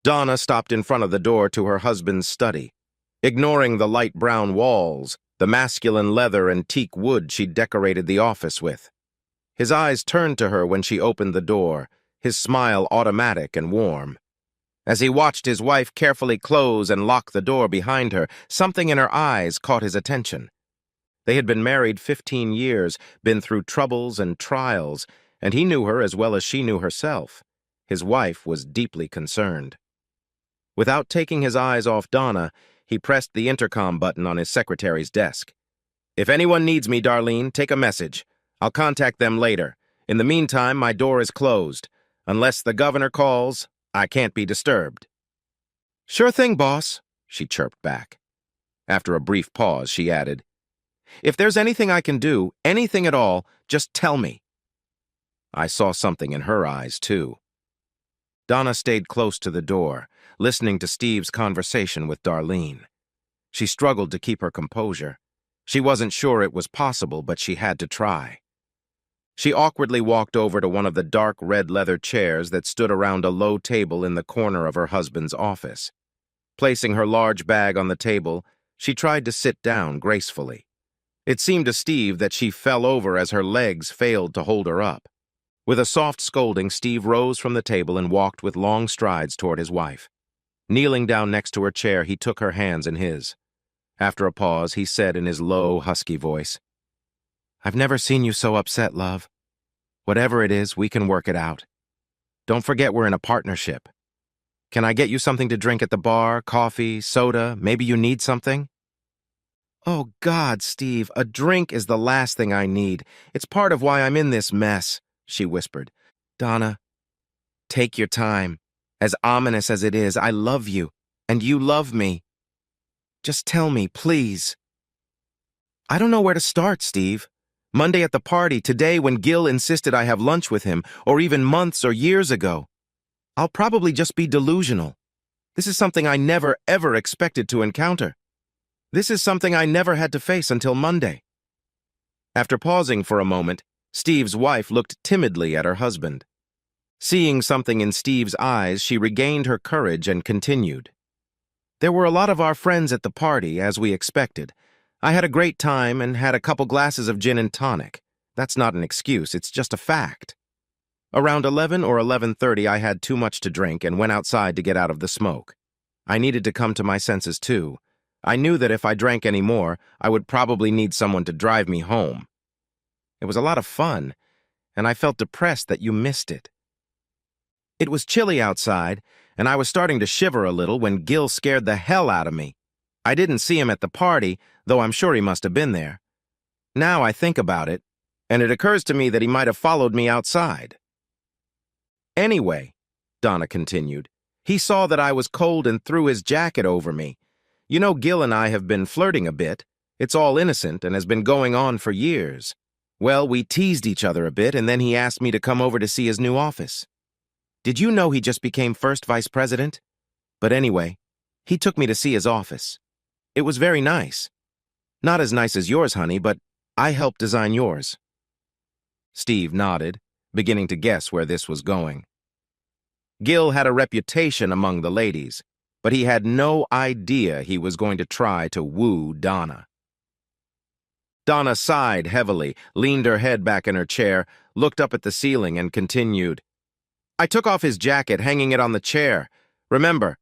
Donna stopped in front of the door to her husband's study. Ignoring the light brown walls, the masculine leather and teak wood she'd decorated the office with. His eyes turned to her when she opened the door, his smile automatic and warm. As he watched his wife carefully close and lock the door behind her, something in her eyes caught his attention. They had been married 15 years, been through troubles and trials, and he knew her as well as she knew herself. His wife was deeply concerned. Without taking his eyes off Donna, he pressed the intercom button on his secretary's desk. "If anyone needs me, Darlene, take a message. I'll contact them later. In the meantime, my door is closed. Unless the governor calls, I can't be disturbed." "Sure thing, boss," she chirped back. After a brief pause, she added, "If there's anything I can do, anything at all, just tell me." I saw something in her eyes, too. Donna stayed close to the door, listening to Steve's conversation with Darlene. She struggled to keep her composure. She wasn't sure it was possible, but she had to try. She awkwardly walked over to one of the dark red leather chairs that stood around a low table in the corner of her husband's office. Placing her large bag on the table, she tried to sit down gracefully. It seemed to Steve that she fell over as her legs failed to hold her up. With a soft scolding, Steve rose from the table and walked with long strides toward his wife. Kneeling down next to her chair, he took her hands in his. After a pause, he said in his low, husky voice, "I've never seen you so upset, love. Whatever it is, we can work it out. Don't forget we're in a partnership. Can I get you something to drink at the bar, coffee, soda? Maybe you need something?" "Oh, God, Steve, a drink is the last thing I need. It's part of why I'm in this mess," she whispered. "Donna, take your time. As ominous as it is, I love you, and you love me. Just tell me, please." "I don't know where to start, Steve. Monday at the party, today when Gil insisted I have lunch with him, or even months or years ago. I'll probably just be delusional. This is something I never, ever expected to encounter. This is something I never had to face until Monday." After pausing for a moment, Steve's wife looked timidly at her husband. Seeing something in Steve's eyes, she regained her courage and continued. "There were a lot of our friends at the party, as we expected. I had a great time and had a couple glasses of gin and tonic. That's not an excuse, it's just a fact. Around 11 or 11:30, I had too much to drink and went outside to get out of the smoke. I needed to come to my senses, too. I knew that if I drank any more, I would probably need someone to drive me home. It was a lot of fun, and I felt depressed that you missed it. It was chilly outside, and I was starting to shiver a little when Gil scared the hell out of me. I didn't see him at the party, though I'm sure he must have been there. Now I think about it, and it occurs to me that he might have followed me outside. Anyway," Donna continued, "he saw that I was cold and threw his jacket over me. You know, Gil and I have been flirting a bit. It's all innocent and has been going on for years. Well, we teased each other a bit, and then he asked me to come over to see his new office. Did you know he just became first vice president? But anyway, he took me to see his office. It was very nice. Not as nice as yours, honey, but I helped design yours." Steve nodded, beginning to guess where this was going. Gil had a reputation among the ladies, but he had no idea he was going to try to woo Donna. Donna sighed heavily, leaned her head back in her chair, looked up at the ceiling, and continued. "I took off his jacket, hanging it on the chair. Remember,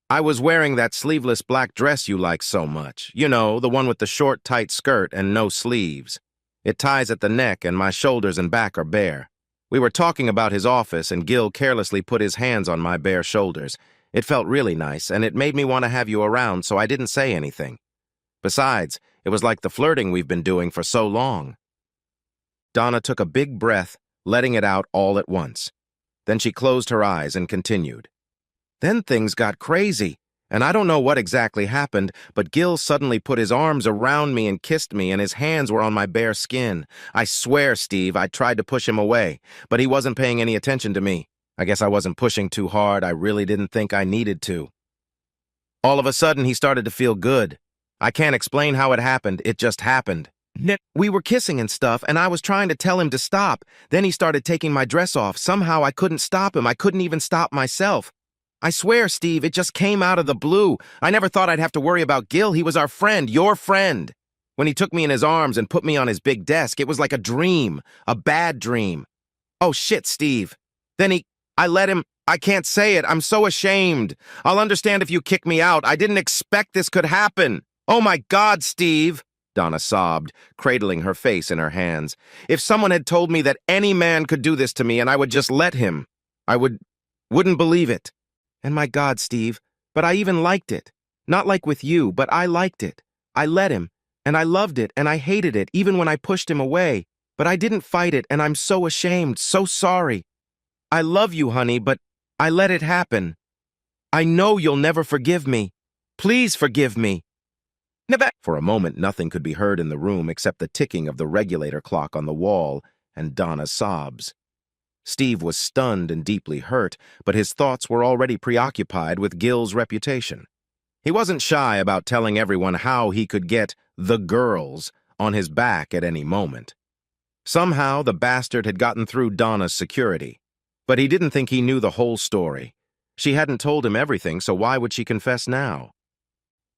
I was wearing that sleeveless black dress you like so much. You know, the one with the short, tight skirt and no sleeves. It ties at the neck, and my shoulders and back are bare. We were talking about his office, and Gil carelessly put his hands on my bare shoulders. It felt really nice, and it made me want to have you around, so I didn't say anything. Besides, it was like the flirting we've been doing for so long." Donna took a big breath, letting it out all at once. Then she closed her eyes and continued. "Then things got crazy, and I don't know what exactly happened, but Gil suddenly put his arms around me and kissed me, and his hands were on my bare skin. I swear, Steve, I tried to push him away, but he wasn't paying any attention to me. I guess I wasn't pushing too hard. I really didn't think I needed to. All of a sudden, he started to feel good. I can't explain how it happened. It just happened. We were kissing and stuff, and I was trying to tell him to stop. Then he started taking my dress off. Somehow I couldn't stop him. I couldn't even stop myself. I swear, Steve, it just came out of the blue. I never thought I'd have to worry about Gil. He was our friend, your friend. When he took me in his arms and put me on his big desk, it was like a dream, a bad dream. Oh, shit, Steve. I let him, I can't say it. I'm so ashamed. I'll understand if you kick me out. I didn't expect this could happen. Oh, my God, Steve. Donna sobbed, cradling her face in her hands. If someone had told me that any man could do this to me and I would just let him, I wouldn't believe it. And my God, Steve, but I even liked it. Not like with you, but I liked it. I let him, and I loved it, and I hated it, even when I pushed him away. But I didn't fight it, and I'm so ashamed, so sorry. I love you, honey, but I let it happen. I know you'll never forgive me. Please forgive me. Never. For a moment, nothing could be heard in the room except the ticking of the regulator clock on the wall and Donna's sobs. Steve was stunned and deeply hurt, but his thoughts were already preoccupied with Gil's reputation. He wasn't shy about telling everyone how he could get the girls on his back at any moment. Somehow, the bastard had gotten through Donna's security, but he didn't think he knew the whole story. She hadn't told him everything, so why would she confess now?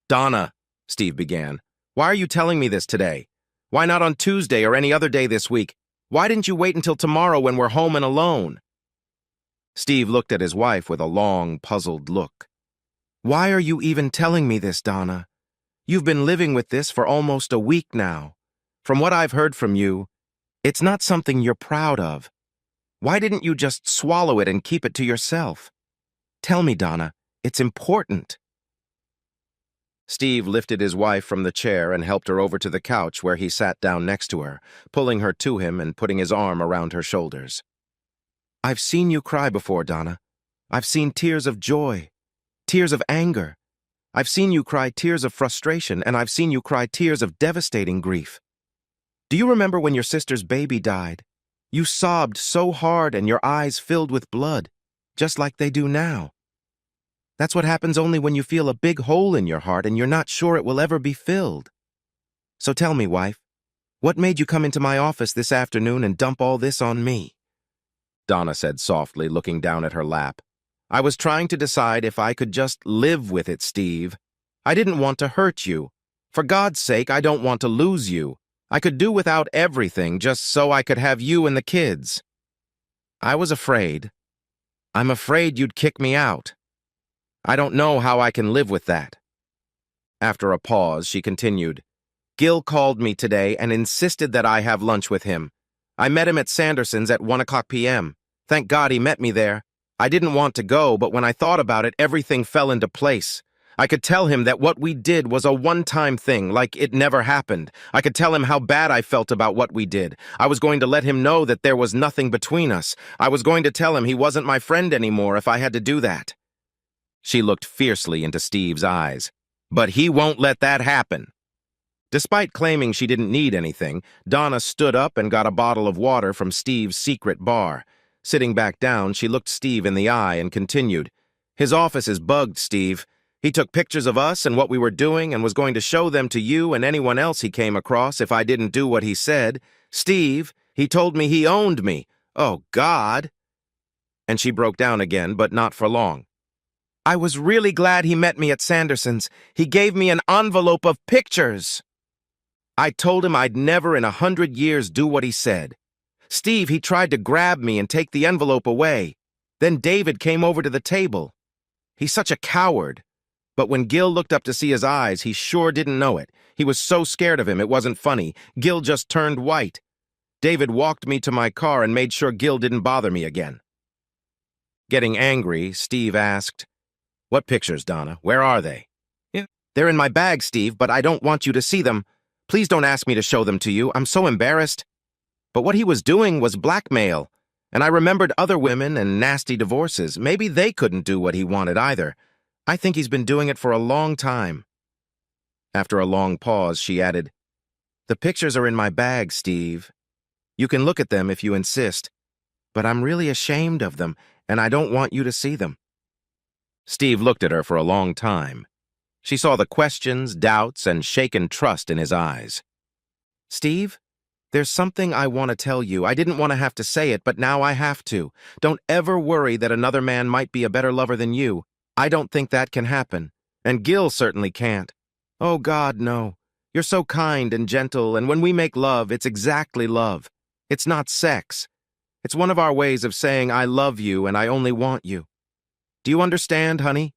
Donna, Steve began, why are you telling me this today? Why not on Tuesday or any other day this week? Why didn't you wait until tomorrow when we're home and alone? Steve looked at his wife with a long, puzzled look. Why are you even telling me this, Donna? You've been living with this for almost a week now. From what I've heard from you, it's not something you're proud of. Why didn't you just swallow it and keep it to yourself? Tell me, Donna, it's important. Steve lifted his wife from the chair and helped her over to the couch where he sat down next to her, pulling her to him and putting his arm around her shoulders. I've seen you cry before, Donna. I've seen tears of joy, tears of anger. I've seen you cry tears of frustration, and I've seen you cry tears of devastating grief. Do you remember when your sister's baby died? You sobbed so hard and your eyes filled with blood, just like they do now. That's what happens only when you feel a big hole in your heart and you're not sure it will ever be filled. So tell me, wife, what made you come into my office this afternoon and dump all this on me? Donna said softly, looking down at her lap. I was trying to decide if I could just live with it, Steve. I didn't want to hurt you. For God's sake, I don't want to lose you. I could do without everything just so I could have you and the kids. I was afraid. I'm afraid you'd kick me out. I don't know how I can live with that. After a pause, she continued, Gil called me today and insisted that I have lunch with him. I met him at Sanderson's at 1:00 p.m. Thank God he met me there. I didn't want to go, but when I thought about it, everything fell into place. I could tell him that what we did was a one-time thing, like it never happened. I could tell him how bad I felt about what we did. I was going to let him know that there was nothing between us. I was going to tell him he wasn't my friend anymore if I had to do that. She looked fiercely into Steve's eyes. But he won't let that happen. Despite claiming she didn't need anything, Donna stood up and got a bottle of water from Steve's secret bar. Sitting back down, she looked Steve in the eye and continued, His office is bugged, Steve. He took pictures of us and what we were doing and was going to show them to you and anyone else he came across if I didn't do what he said. Steve, he told me he owned me. Oh, God. And she broke down again, but not for long. I was really glad he met me at Sanderson's. He gave me an envelope of pictures. I told him I'd never in 100 years do what he said. Steve, he tried to grab me and take the envelope away. Then David came over to the table. He's such a coward. But when Gil looked up to see his eyes, he sure didn't know it. He was so scared of him, it wasn't funny. Gil just turned white. David walked me to my car and made sure Gil didn't bother me again. Getting angry, Steve asked, What pictures, Donna? Where are they? They're in my bag, Steve, but I don't want you to see them. Please don't ask me to show them to you. I'm so embarrassed. But what he was doing was blackmail. And I remembered other women and nasty divorces. Maybe they couldn't do what he wanted either. I think he's been doing it for a long time. After a long pause, she added, The pictures are in my bag, Steve. You can look at them if you insist. But I'm really ashamed of them, and I don't want you to see them. Steve looked at her for a long time. She saw the questions, doubts, and shaken trust in his eyes. Steve, there's something I want to tell you. I didn't want to have to say it, but now I have to. Don't ever worry that another man might be a better lover than you. I don't think that can happen, and Gil certainly can't. Oh, God, no. You're so kind and gentle, and when we make love, it's exactly love. It's not sex. It's one of our ways of saying I love you and I only want you. Do you understand, honey?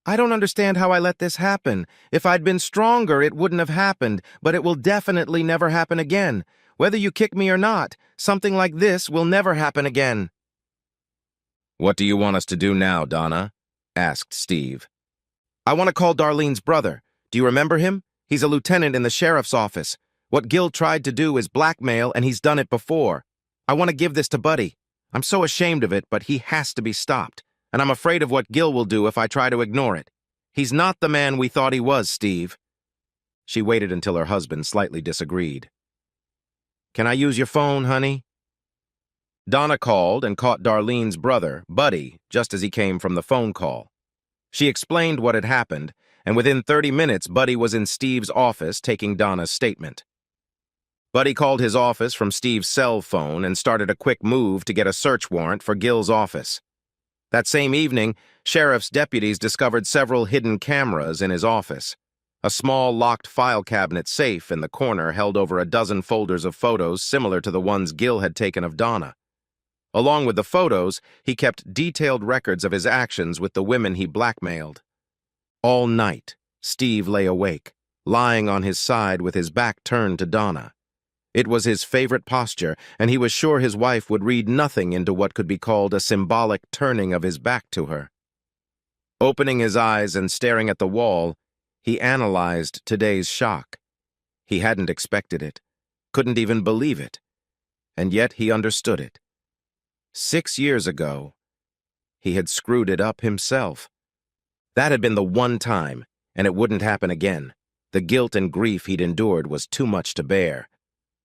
I don't understand how I let this happen. If I'd been stronger, it wouldn't have happened, but it will definitely never happen again. Whether you kick me or not, something like this will never happen again. What do you want us to do now, Donna? Asked Steve. I want to call Darlene's brother. Do you remember him? He's a lieutenant in the sheriff's office. What Gil tried to do is blackmail, and he's done it before. I want to give this to Buddy. I'm so ashamed of it, but he has to be stopped. And I'm afraid of what Gil will do if I try to ignore it. He's not the man we thought he was, Steve. She waited until her husband slightly disagreed. Can I use your phone, honey? Donna called and caught Darlene's brother, Buddy, just as he came from the phone call. She explained what had happened, and within 30 minutes, Buddy was in Steve's office taking Donna's statement. Buddy called his office from Steve's cell phone and started a quick move to get a search warrant for Gil's office. That same evening, sheriff's deputies discovered several hidden cameras in his office. A small locked file cabinet safe in the corner held over a dozen folders of photos similar to the ones Gil had taken of Donna. Along with the photos, he kept detailed records of his actions with the women he blackmailed. All night, Steve lay awake, lying on his side with his back turned to Donna. It was his favorite posture, and he was sure his wife would read nothing into what could be called a symbolic turning of his back to her. Opening his eyes and staring at the wall, he analyzed today's shock. He hadn't expected it, couldn't even believe it, and yet he understood it. 6 years ago, he had screwed it up himself. That had been the one time, and it wouldn't happen again. The guilt and grief he'd endured was too much to bear.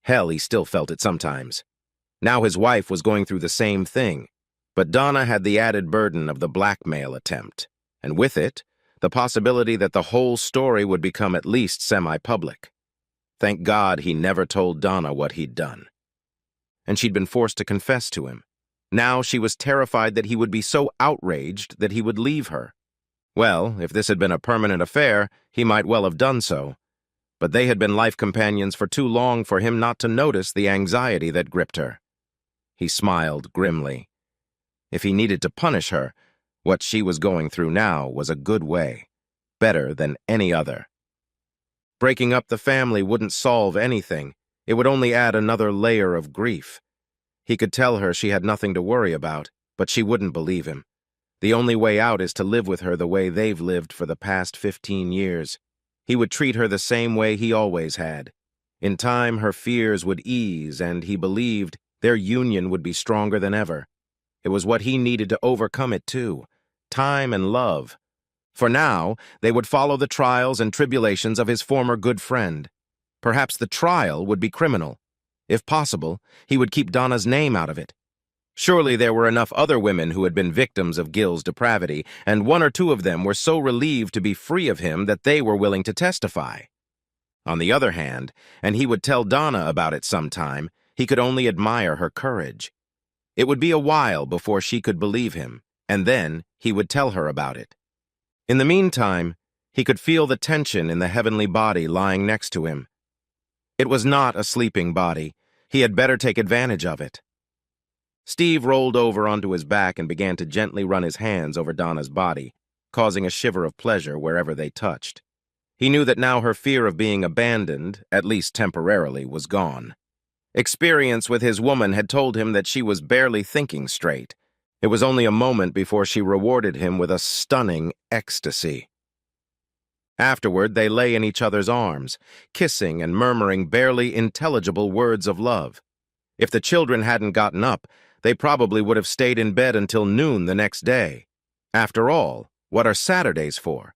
Hell, he still felt it sometimes. Now his wife was going through the same thing, but Donna had the added burden of the blackmail attempt, and with it, the possibility that the whole story would become at least semi-public. Thank God he never told Donna what he'd done. And she'd been forced to confess to him. Now she was terrified that he would be so outraged that he would leave her. Well, if this had been a permanent affair, he might well have done so. But they had been life companions for too long for him not to notice the anxiety that gripped her. He smiled grimly. If he needed to punish her, what she was going through now was a good way, better than any other. Breaking up the family wouldn't solve anything. It would only add another layer of grief. He could tell her she had nothing to worry about, but she wouldn't believe him. The only way out is to live with her the way they've lived for the past 15 years. He would treat her the same way he always had. In time, her fears would ease, and he believed their union would be stronger than ever. It was what he needed to overcome it, too. Time and love. For now, they would follow the trials and tribulations of his former good friend. Perhaps the trial would be criminal. If possible, he would keep Donna's name out of it. Surely there were enough other women who had been victims of Gil's depravity, and 1 or 2 of them were so relieved to be free of him that they were willing to testify. On the other hand, and he would tell Donna about it sometime, he could only admire her courage. It would be a while before she could believe him, and then he would tell her about it. In the meantime, he could feel the tension in the heavenly body lying next to him. It was not a sleeping body. He had better take advantage of it. Steve rolled over onto his back and began to gently run his hands over Donna's body, causing a shiver of pleasure wherever they touched. He knew that now her fear of being abandoned, at least temporarily, was gone. Experience with his woman had told him that she was barely thinking straight. It was only a moment before she rewarded him with a stunning ecstasy. Afterward, they lay in each other's arms, kissing and murmuring barely intelligible words of love. If the children hadn't gotten up, they probably would have stayed in bed until noon the next day. After all, what are Saturdays for?